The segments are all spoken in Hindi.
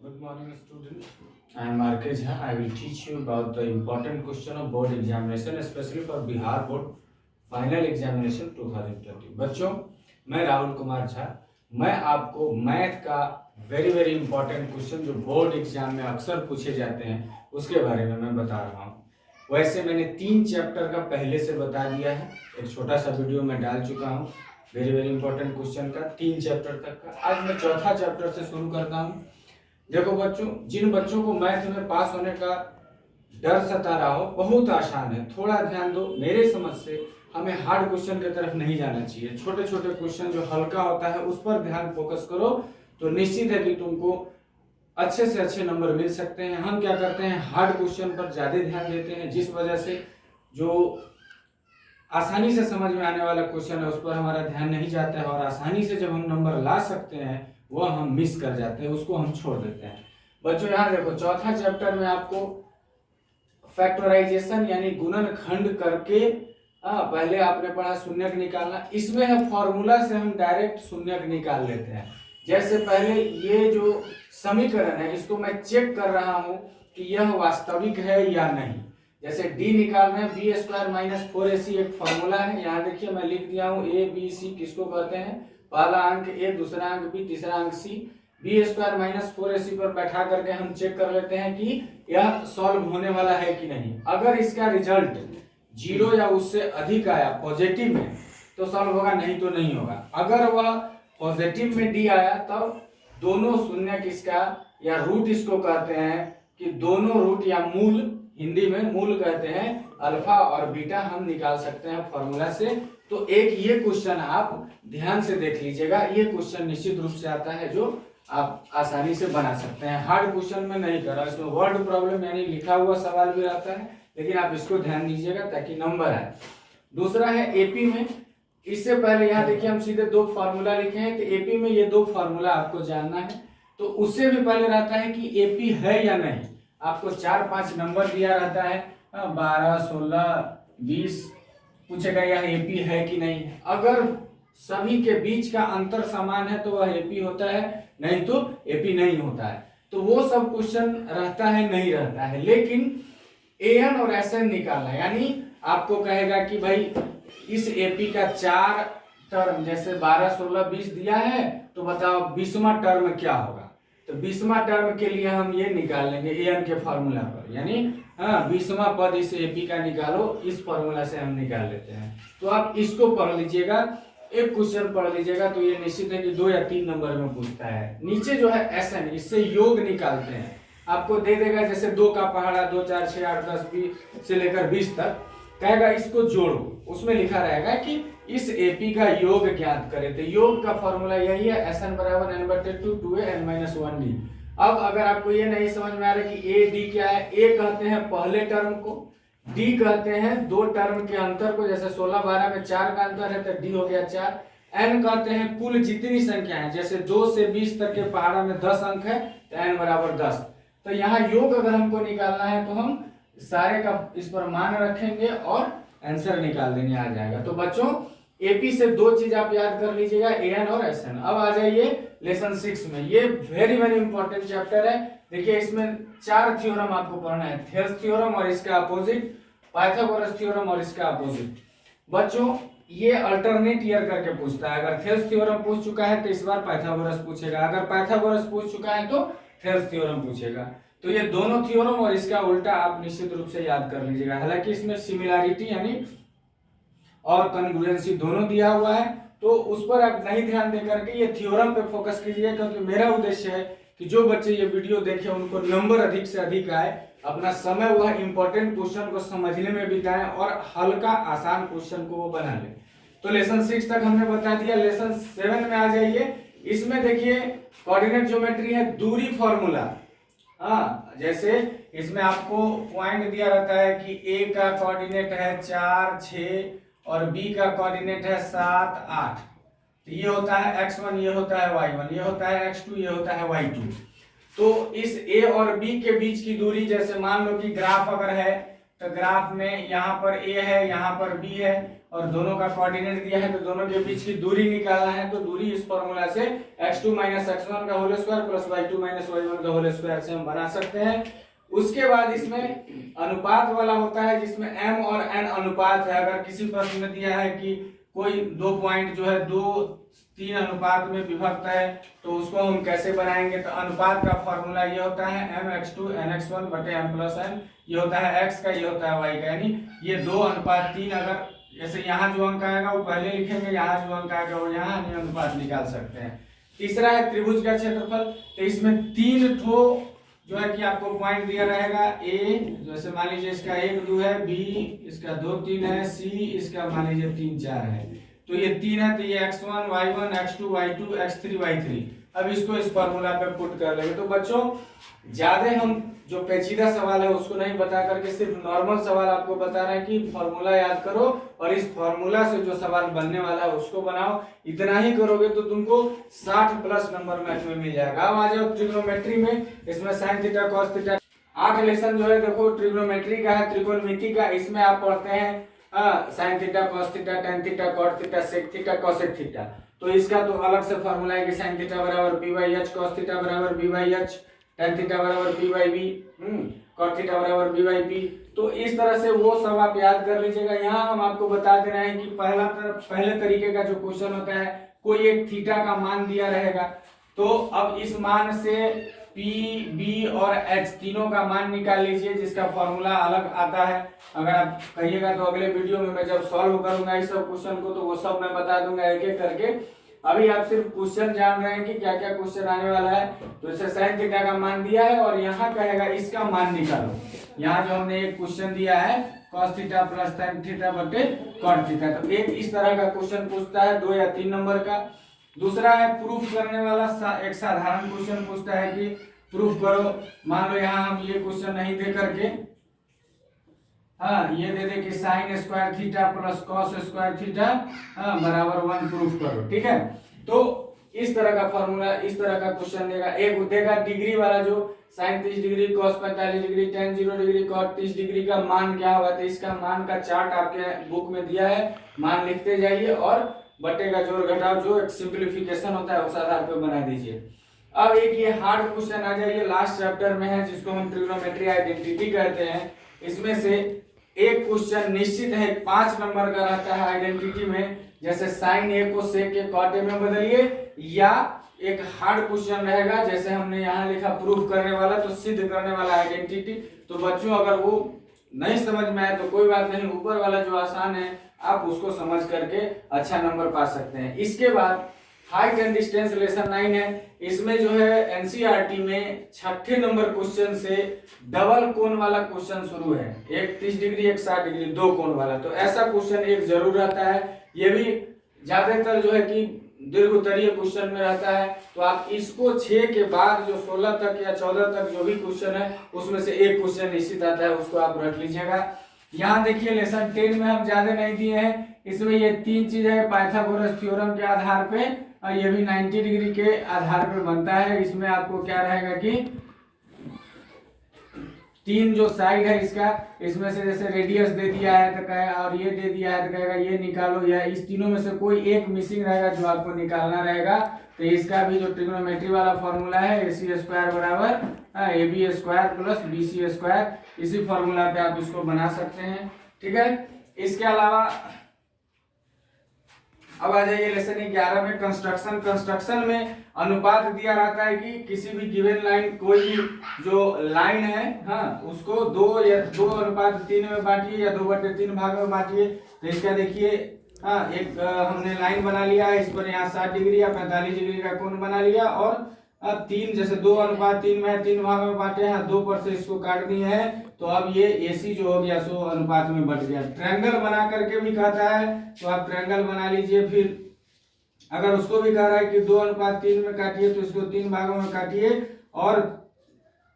Good morning, students. I am RK Jha. I will teach you about the important question of board examination, especially for Bihar Board Final Examination 2020. बच्चों, मैं राहुल कुमार झा। मैं आपको मैथ का वेरी इंपॉर्टेंट क्वेश्चन जो बोर्ड एग्जाम में अक्सर पूछे जाते हैं उसके बारे में मैं बता रहा हूँ। वैसे मैंने 3 चैप्टर का पहले से बता दिया है, एक छोटा सा वीडियो मैं डाल चुका हूँ वेरी इंपॉर्टेंट क्वेश्चन का 3 चैप्टर तक का। आज मैं चौथा चैप्टर से शुरू करता हूँ। देखो बच्चों, जिन बच्चों को मैथ में पास होने का डर सता रहा हो, बहुत आसान है, थोड़ा ध्यान दो। मेरे समझ से हमें हार्ड क्वेश्चन की तरफ नहीं जाना चाहिए। छोटे छोटे क्वेश्चन जो हल्का होता है उस पर ध्यान फोकस करो तो निश्चित है कि तुमको अच्छे से अच्छे नंबर मिल सकते हैं। हम क्या करते हैं, हार्ड क्वेश्चन पर ज्यादा ध्यान देते हैं, जिस वजह से जो आसानी से समझ में आने वाला क्वेश्चन है उस पर हमारा ध्यान नहीं जाता है, और आसानी से जब हम नंबर ला सकते हैं वह हम मिस कर जाते हैं, उसको हम छोड़ देते हैं। बच्चों यहाँ देखो, चौथा चैप्टर में आपको फैक्टराइजेशन यानी गुणनखंड करके पहले आपने पढ़ा शून्यक निकालना। इसमें है फॉर्मूला से हम डायरेक्ट शून्यक निकाल लेते हैं। जैसे पहले ये जो समीकरण है इसको मैं चेक कर रहा हूं कि यह वास्तविक है या नहीं। जैसे d निकालना है, बी स्क्वायर माइनस 4ac एक फॉर्मूला है। यहाँ देखिए मैं लिख दिया हूँ a b c किसको कहते हैं, पहला अंक a, दूसरा अंक b, तीसरा अंक c। B square minus 4ac पर बैठा करके हम चेक कर लेते हैं कि यह सॉल्व होने वाला है कि नहीं। अगर इसका रिजल्ट 0 या उससे अधिक आया पॉजिटिव में तो सॉल्व होगा, नहीं तो नहीं होगा। अगर वह पॉजिटिव में d आया तब दोनों शून्य किसका या रूट इसको कहते हैं कि दोनों रूट या मूल, हिंदी में मूल कहते हैं, अल्फा और बीटा हम निकाल सकते हैं फॉर्मूला से। तो एक ये क्वेश्चन आप ध्यान से देख लीजिएगा, ये क्वेश्चन निश्चित रूप से आता है जो आप आसानी से बना सकते हैं। हार्ड क्वेश्चन में नहीं कर रहा, इसमें वर्ड प्रॉब्लम यानी लिखा हुआ सवाल भी रहता है, लेकिन आप इसको ध्यान दीजिएगा ताकि नंबर आए। दूसरा है एपी में। इससे पहले यहाँ देखिए हम सीधे 2 फार्मूला लिखे हैं, तो एपी में ये 2 फार्मूला आपको जानना है। तो उससे भी पहले रहता है कि एपी है या नहीं। आपको 4-5 नंबर दिया रहता है, 12, 16, 20, पूछेगा यह एपी है कि नहीं है। अगर सभी के बीच का अंतर समान है तो वह एपी होता है, नहीं तो एपी नहीं होता है। तो वो सब क्वेश्चन रहता है नहीं रहता है। लेकिन एन और एसएन निकालना, यानी आपको कहेगा कि भाई इस एपी का 4 टर्म जैसे 12, 16, 20 दिया है, तो बताओ 20वां टर्म क्या होगा। तो 20वां टर्म के लिए हम ये निकाल लेंगे एन के फॉर्मूला पर, यानी 20वां पद इस एपी का निकालो, इस फॉर्मूला से हम निकाल लेते हैं। तो आप इसको पढ़ लीजिएगा, एक क्वेश्चन पढ़ लीजिएगा तो ये निश्चित है कि 2 या 3 नंबर में पूछता है। नीचे जो है एसएन, इससे योग निकालते हैं, आपको दे देगा जैसे 2 का पहाड़ा 2, 4, 6, 8, 10, 20 से लेकर 20 तक, कहेगा इसको जोड़ो। उसमें लिखा रहेगा कि इस एपी का योग ज्ञात करें। तो योग का फॉर्मूला यही है, एसएन बराबर n/2 2a(n-1d)। अब अगर आपको ये नहीं समझ में आ रहा कि ए डी क्या है, ए कहते हैं पहले टर्म को, डी कहते हैं 2 टर्म के अंतर को, जैसे 16, 12 में 4 का अंतर है तो डी हो गया 4। एन कहते हैं कुल जितनी संख्या है, जैसे 2 से 20 तक के पहाड़ा में 10 अंक है तो एन बराबर 10। तो यहाँ योग अगर हमको निकालना है तो हम सारे का इस पर मान रखेंगे और आंसर निकाल देंगे, आ जाएगा। तो बच्चों एपी से 2 चीज आप याद कर लीजिएगा, एन और एसएन। अब आ जाइए लेसन 6 में। ये वेरी इंपॉर्टेंट चैप्टर है। देखिए इसमें 4 थ्योरम आपको पढ़ना है, थेल्स थ्योरम और इसका अपोजिट, पाइथागोरस थ्योरम और इसका अपोजिट। बच्चों ये अल्टरनेट ईयर करके पूछता है। अगर थेल्स थ्योरम पूछ चुका है तो इस बार पाइथागोरस पूछेगा, अगर पाइथागोरस पूछ चुका है तो थेल्स थ्योरम पूछेगा। तो ये दोनों थ्योरम और इसका उल्टा आप निश्चित रूप से याद कर लीजिएगा। हालांकि इसमें सिमिलैरिटी यानी और कॉन्ग्रुएंसी दोनों दिया हुआ है, तो उस पर आप नहीं ध्यान देकर के ये थ्योरम पे फोकस कीजिए, क्योंकि मेरा उद्देश्य है कि जो बच्चे ये वीडियो देखें उनको नंबर अधिक से अधिक आए, अपना समय वह इंपॉर्टेंट क्वेश्चन को समझने में बिताएं और हल्का आसान क्वेश्चन को वो बना ले। तो लेसन 6 तक हमने बता दिया। लेसन 7 में आ जाइए। इसमें देखिए कोऑर्डिनेट ज्योमेट्री है, दूरी फॉर्मूला। जैसे इसमें आपको पॉइंट दिया रहता है कि ए का कोऑर्डिनेट है 4, 6 और बी का कोऑर्डिनेट है 7, 8। तो ये होता है x1, ये होता है y1, ये होता है x2, ये होता है y2। तो इस a और b के बीच की दूरी, जैसे मान लो कि ग्राफ अगर है तो ग्राफ में यहाँ पर a है, यहाँ पर b है और दोनों का कोऑर्डिनेट दिया है, तो दोनों के बीच की दूरी निकालना है। तो दूरी इस फॉर्मूला से x2 माइनस x1 का whole square plus y2 minus y1 का होल स्क्वायर से हम बना सकते हैं। उसके बाद इसमें अनुपात वाला होता है जिसमें m और n अनुपात है। अगर किसी प्रश्न में दिया है कि कोई दो पॉइंट जो है 2-3 अनुपात में विभक्त है तो उसको हम कैसे बनाएंगे, तो अनुपात का फॉर्मूला ये होता है mx2 nx1 बटे m प्लस n, ये होता है x का, ये होता है y का, यानी ये 2:3। अगर जैसे यहाँ जो अंक आएगा वो पहले लिखेंगे, यहाँ जो अंक आएगा वो यहाँ, अनुपात निकाल सकते हैं। तीसरा है त्रिभुज का क्षेत्रफल। तो इसमें 3 ठो जो है कि आपको पॉइंट दिया रहेगा। ए जैसे मान लीजिए इसका 1 2 है, बी इसका 2 3 है, सी इसका मान लीजिए 3 4 है। तो ये 3 है तो ये x1 y1 x2 y2 x3 y3। अब इसको इस फॉर्मूला पे पुट कर लेंगे। तो बच्चों ज्यादा हम जो पेचीदा सवाल है उसको नहीं बता करके सिर्फ नॉर्मल सवाल आपको बता रहे हैं कि फॉर्मूला याद करो और इस फॉर्मूला से जो सवाल बनने वाला है उसको बनाओ। इतना ही करोगे तो तुमको 60+ नंबर मैथ में मिल जाएगा। अब आ जाओ ट्रिग्नोमेट्री में। इसमें sign theta cos theta 8 lesson जो है देखो ट्रिग्नोमेट्री का है, त्रिकोणमिति का। इसमें आप पढ़ते हैं sine theta cos theta tan theta cot theta sec theta cosec theta. तो इसका तो अलग से फॉर्मूला है कि साइन थीटा बराबर B by H, cos theta बराबर B by H, tan theta बराबर B by B, cot theta बराबर बी बाई बी। तो इस तरह से वो सब आप याद कर लीजिएगा। यहाँ हम आपको बता दे रहे हैं कि पहले तरीके का जो क्वेश्चन होता है, कोई एक थीटा का मान दिया रहेगा, तो अब इस मान से P, B और H तीनों का मान निकाल लीजिए जिसका फॉर्मूला अलग आता है। अगर आप कहिएगा तो अगले वीडियो में मैं जब सॉल्व करूंगा इस सब क्वेश्चन को तो वो सब मैं बता दूंगा एक एक करके। अभी आप सिर्फ क्वेश्चन जान रहे हैं कि क्या क्या क्वेश्चन आने वाला है। तो इसे साइन थीटा का मान दिया है और यहाँ कहेगा इसका मान निकालो। यहाँ जो हमने एक क्वेश्चन दिया है cos theta plus tan theta बटे cot थीटा, तो एक इस तरह का क्वेश्चन पूछता है 2 या 3 नंबर का। दूसरा है प्रूफ करने वाला एक साधारण क्वेश्चन पूछता है कि प्रूफ करो। मान लो यहाँ हम ये क्वेश्चन नहीं दे करके ये दे दे कि sine square theta plus cos square theta बराबर 1 प्रूफ करो, ठीक है। तो इस तरह का फॉर्मूला, इस तरह का क्वेश्चन देगा। एक देगा डिग्री वाला जो sine 30 degree cos 45 degree tan 0 degree cot 30 degree का मान क्या होगा। तो इसका मान का चार्ट आपके बुक में दिया है, मान लिखते जाइए और बटे का जोड़ घटाव जो एक सिंप्लीफिकेशन होता है उस आधार पर बना दीजिए। अब एक ये हार्ड क्वेश्चन आ जाइए, लास्ट चैप्टर में है जिसको हम ट्रिग्नोमेट्री आइडेंटिटी कहते हैं। इसमें से एक क्वेश्चन निश्चित है 5 नंबर का रहता है आइडेंटिटी में, जैसे साइन ए को सेक के कॉट ए में बदलिए, या एक हार्ड क्वेश्चन रहेगा जैसे हमने यहाँ लिखा प्रूफ करने वाला, तो सिद्ध करने वाला आइडेंटिटी। तो बच्चों अगर वो नहीं समझ में आए तो कोई बात नहीं, ऊपर वाला जो आसान है आप उसको समझ करके अच्छा नंबर पा सकते हैं। इसके बाद हाइट एंड डिस्टेंस लेसन 9 है। इसमें जो है एनसीईआरटी में 6ठे नंबर क्वेश्चन से डबल कोण वाला क्वेश्चन शुरू है, एक 30 डिग्री एक 60 डिग्री, 2 कोण वाला। तो ऐसा क्वेश्चन एक जरूर रहता है। ये भी ज्यादातर जो है कि दीर्घ उत्तरीय क्वेश्चन में रहता है। तो आप इसको 6 के बाद जो 16 तक या 14 तक जो भी क्वेश्चन है उसमें से एक क्वेश्चन निश्चित आता है, उसको आप रख लीजिएगा। यहाँ देखिए लेसन 10 में हम ज्यादा नहीं दिए हैं। इसमें ये 3 चीज है पाइथागोरस थ्योरम के आधार पे, और ये भी 90 डिग्री के आधार पे बनता है। इसमें आपको क्या रहेगा कि 3 जो साइड है इसका, इसमें से जैसे रेडियस दे दिया है तो कहे, और ये दे दिया है तो कहेगा ये निकालो, या इस तीनों में से कोई एक मिसिंग रहेगा जो आपको निकालना रहेगा। तो इसका भी जो ट्रिग्नोमेट्री वाला फॉर्मूला है AC स्क्वायर बराबर AB square plus BC square, इसी फॉर्मूला पे आप इसको बना सकते हैं, ठीक है। इसके अलावा अब आ जाइए लेसन 11 में कंस्ट्रक्शन में अनुपात दिया रहता है कि किसी भी गिवन लाइन, कोई भी जो लाइन है उसको 2 या 2:3 में बांटिए या 2/3 भाग में बांटिए। तो इसका देखिए एक हमने लाइन बना लिया है, इस पर यहाँ 60 डिग्री या 45 डिग्री का कोण बना लिया, और अब 3 जैसे 2:3 में 3 भाग में बांटे हैं, 2 पर से इसको काट दिए हैं। तो अब ये AC जो हो गया सो अनुपात में बट गया। ट्रायंगल बना करके भी कहता है तो आप ट्रायंगल बना लीजिए। फिर अगर उसको भी कह रहा है कि 2:3 में काटिए तो इसको 3 भागों में काटिए, और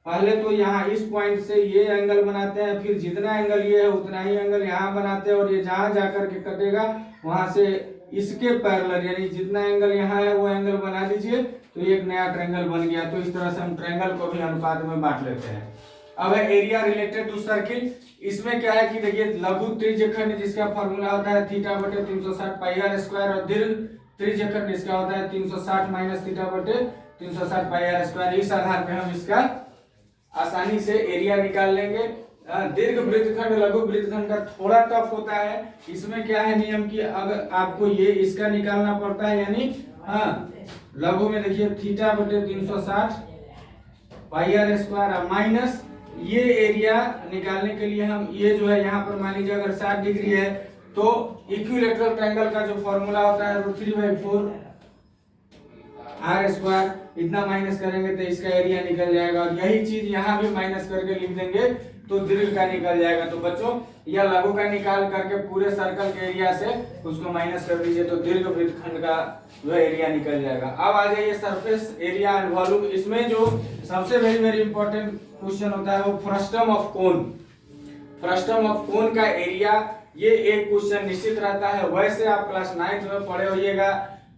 पहले तो यहाँ इस पॉइंट से ये एंगल बनाते हैं, फिर जितना एंगल ये है उतना ही एंगल यहाँ बनाते हैं, और ये जहाँ जाकर के कटेगा वहां से इसके पैरेलल यानी जितना एंगल यहाँ है वो एंगल बना दीजिए, तो एक नया ट्रायंगल बन गया। तो इस तरह से हम ट्रायंगल को भी अनुपात में बांट लेते हैं। अब है एरिया रिलेटेड टू सर्किल। इसमें क्या है कि देखिए लघु त्रिज्यखंड जिसका फॉर्मूला होता है थीटा बटे 360 पाई आर स्क्वायर, और दीर्घ त्रिज्यखंड इसका होता है 360 माइनस थीटा बटे 360 पाई आर स्क्वायर। इस आधार पे हम इसका आसानी से एरिया निकाल लेंगे। दीर्घ वृत्तखंड लघु वृत्तखंड का थोड़ा टफ होता है। इसमें क्या है नियम की, अगर आपको ये इसका निकालना पड़ता है, यानी लघु में देखिए थीटा बटे 360 पाई आर स्क्वायर माइनस ये एरिया निकालने के लिए हम ये जो है यहाँ पर मान लीजिए अगर 60 डिग्री है तो इक्विलेटरल ट्रायंगल का जो फॉर्मूला होता है √3/4 आर स्क्वायर, इतना माइनस करेंगे तो इसका एरिया निकल जाएगा। और यही चीज यहाँ भी माइनस करके लिख देंगे तो दीर्घ का निकल जाएगा। तो बच्चों यह लघु का निकाल करके पूरे सर्कल के एरिया से उसको माइनस कर दीजिए तो दीर्घ वृत्तखंड का वह एरिया निकल जाएगा। अब आ जाइए सरफेस एरिया एंड वॉल्यूम। इसमें जो सबसे वेरी वेरी इंपॉर्टेंट क्वेश्चन होता है वो frustum of cone. Frustum of cone का एरिया, ये एक क्वेश्चन निश्चित रहता है। वैसे आप क्लास 9th में पढ़े होइएगा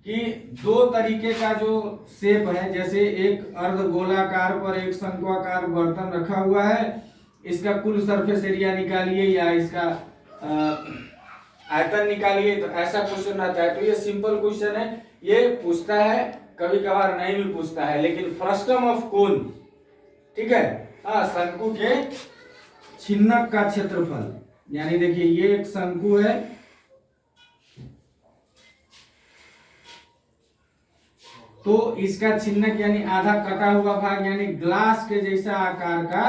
कि दो तरीके का जो शेप है, जैसे एक अर्धगोलाकार पर एक शंक्वाकार बर्तन रखा हुआ है, इसका कुल सरफेस एरिया निकालिए या इसका आयतन निकालिए, तो ऐसा क्वेश्चन रहता है। तो ये सिंपल क्वेश्चन है, ये पूछता है, कभी कभार नहीं भी पूछता है। लेकिन फ्रस्टम ऑफ कोन, ठीक है, शंकु के छिन्नक का क्षेत्रफल, यानी देखिए ये एक शंकु है, तो इसका छिन्नक यानी आधा कटा हुआ भाग यानी ग्लास के जैसा आकार का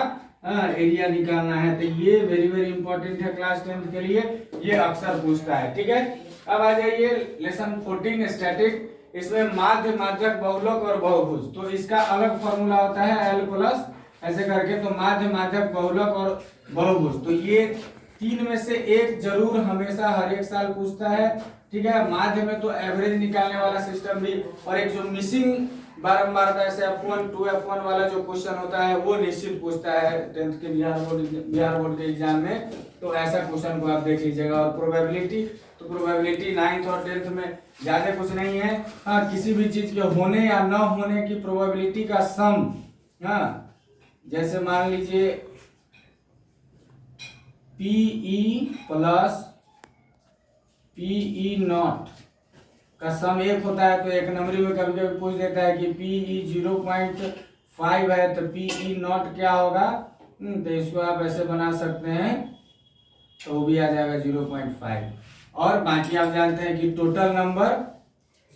एरिया निकालना है। तो ये वेरी वेरी इंपॉर्टेंट है क्लास 10th के लिए, ये अक्सर पूछता है। ठीक है, अब आ जाइए लेसन 14 स्टैटिक। इसमें माध्य, माध्यक, बहुलक और बहुभुज, तो इसका अलग फॉर्मूला होता है L प्लस ऐसे करके। तो माध्य, माध्यक, बहुलक और बहुभुज, तो ये तीन में से एक जरूर हमेशा हर एक साल पूछता है। ठीक है, माध्य में तो एवरेज निकालने वाला सिस्टम भी, और एक जो मिसिंग बारंबार ऐसे F1 2F1 वाला जो क्वेश्चन होता है वो निश्चित पूछता है 10th के बिहार बोर्ड के एग्जाम में। तो ऐसा क्वेश्चन को आप देख लीजिएगा। और प्रोबेबिलिटी, तो प्रोबेबिलिटी 9th और 10th में ज्यादा कुछ नहीं है। किसी भी चीज के होने या न होने की प्रोबेबिलिटी का सम, जैसे मान लीजिए PE प्लस PE नॉट का सम 1 होता है, तो एक नंबरी में कभी कभी पूछ देता है कि PE 0.5 है तो PE नॉट क्या होगा। तो इसको आप ऐसे बना सकते हैं, तो वो भी आ जाएगा 0.5। और बाकी आप जानते हैं कि total number,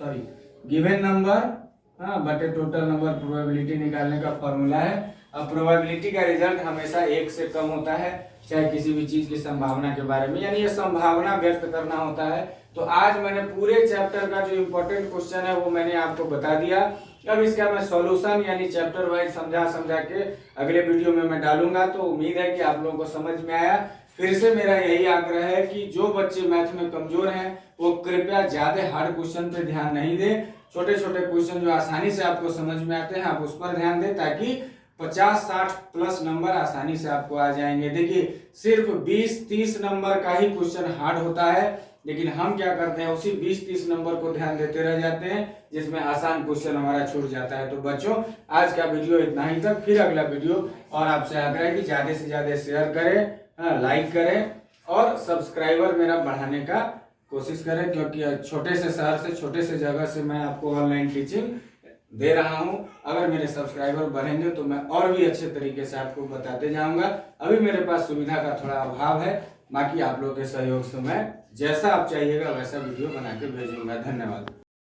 sorry given number बटे टोटल नंबर प्रोबेबिलिटी निकालने का फॉर्मूला है। अब प्रोबेबिलिटी का रिजल्ट हमेशा 1 से कम होता है, चाहे किसी भी चीज की संभावना के बारे में, यानी ये संभावना व्यक्त करना होता है। तो आज मैंने पूरे चैप्टर का जो इम्पोर्टेंट क्वेश्चन है वो मैंने आपको बता दिया। अब इसका मैं सॉल्यूशन यानी चैप्टर वाइज समझा के अगले वीडियो में मैं डालूंगा। तो उम्मीद है कि आप लोगों को समझ में आया। फिर से मेरा यही आग्रह है कि जो बच्चे मैथ में कमजोर हैं वो कृपया ज्यादा हार्ड क्वेश्चन पे ध्यान नहीं दें। छोटे छोटे क्वेश्चन जो आसानी से आपको समझ में आते हैं आप उस पर ध्यान दें, ताकि 50-60 प्लस नंबर आसानी से आपको आ जाएंगे। देखिए सिर्फ 20-30 नंबर का ही क्वेश्चन हार्ड होता है, लेकिन हम क्या करते हैं उसी 20-30 नंबर को ध्यान देते रह जाते हैं, जिसमें आसान क्वेश्चन हमारा छूट जाता है। तो बच्चों आज का वीडियो इतना ही तक, फिर अगला वीडियो, और आपसे आग्रह है कि ज्यादा से ज्यादा शेयर करें, लाइक करें और सब्सक्राइबर मेरा बढ़ाने का कोशिश करें, क्योंकि छोटे से शहर से छोटे से जगह से मैं आपको ऑनलाइन टीचिंग दे रहा हूं। अगर मेरे सब्सक्राइबर बढ़ेंगे तो मैं और भी अच्छे तरीके से आपको बताते जाऊंगा। अभी मेरे पास सुविधा का थोड़ा अभाव है, बाकी आप लोगों के सहयोग से मैं जैसा आप चाहिएगा वैसा वीडियो बना के भेजूंगा। धन्यवाद।